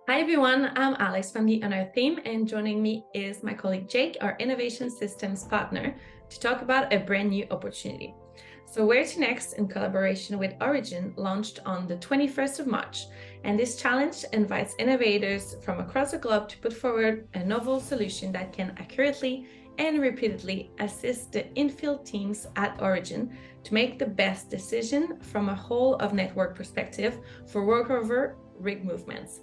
Hi everyone, I'm Alex from the Unearthed Team, and joining me is my colleague Jake, our innovation systems partner, to talk about a brand new opportunity. So Where to Next, in collaboration with Origin, launched on the 21st of March, and this challenge invites innovators from across the globe to put forward a novel solution that can accurately and repeatedly assist the in-field teams at Origin to make the best decision from a whole of network perspective for workover rig movements.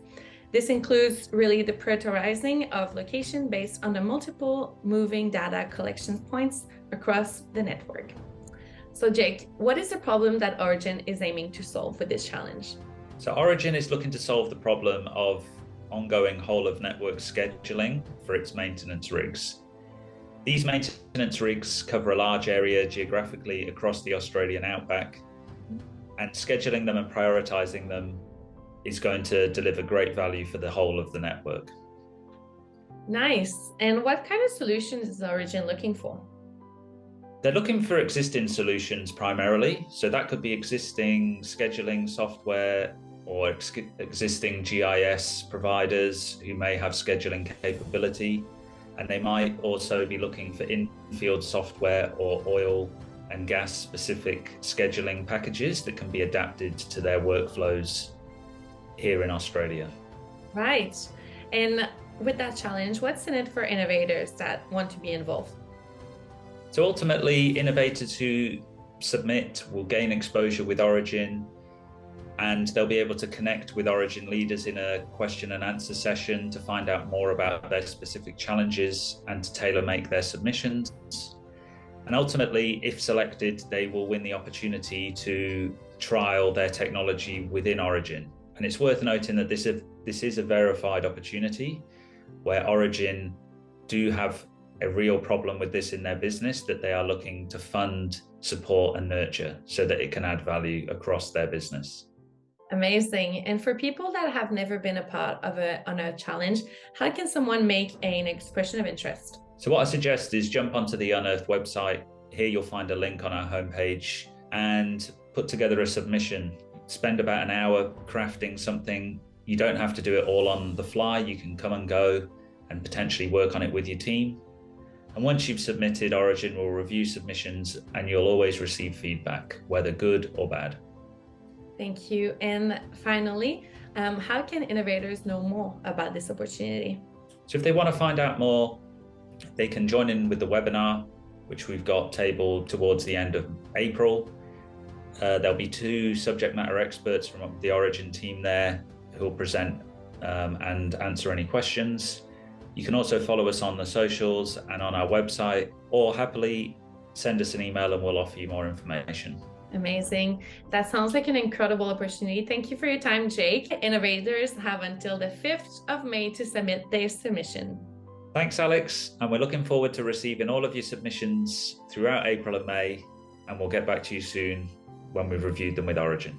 This includes really the prioritizing of location based on the multiple moving data collection points across the network. So Jake, what is the problem that Origin is aiming to solve with this challenge? So Origin is looking to solve the problem of ongoing whole of network scheduling for its maintenance rigs. These maintenance rigs cover a large area geographically across the Australian outback, and scheduling them and prioritizing them is going to deliver great value for the whole of the network. Nice. And what kind of solutions is Origin looking for? They're looking for existing solutions primarily. So that could be existing scheduling software or existing GIS providers who may have scheduling capability. And they might also be looking for in-field software or oil and gas specific scheduling packages that can be adapted to their workflows here in Australia. Right. And with that challenge, what's in it for innovators that want to be involved? So ultimately, innovators who submit will gain exposure with Origin, and they'll be able to connect with Origin leaders in a question and answer session to find out more about their specific challenges and to tailor-make their submissions. And ultimately, if selected, they will win the opportunity to trial their technology within Origin. And it's worth noting that this is a verified opportunity where Origin do have a real problem with this in their business that they are looking to fund, support, and nurture so that it can add value across their business. Amazing. And for people that have never been a part of an Unearthed challenge, how can someone make an expression of interest? So what I suggest is jump onto the Unearthed website. Here you'll find a link on our homepage and put together a submission. Spend about an hour crafting something. You don't have to do it all on the fly. You can come and go and potentially work on it with your team. And once you've submitted, Origin will review submissions and you'll always receive feedback, whether good or bad. Thank you. And finally, how can innovators know more about this opportunity? So if they want to find out more, they can join in with the webinar, which we've got tabled towards the end of April. There'll be two subject matter experts from the Origin team there who will present and answer any questions. You can also follow us on the socials and on our website, or happily send us an email and we'll offer you more information. Amazing. That sounds like an incredible opportunity. Thank you for your time, Jake. Innovators have until the 5th of May to submit their submission. Thanks, Alex. And we're looking forward to receiving all of your submissions throughout April and May, and we'll get back to you soon when we've reviewed them with Origin.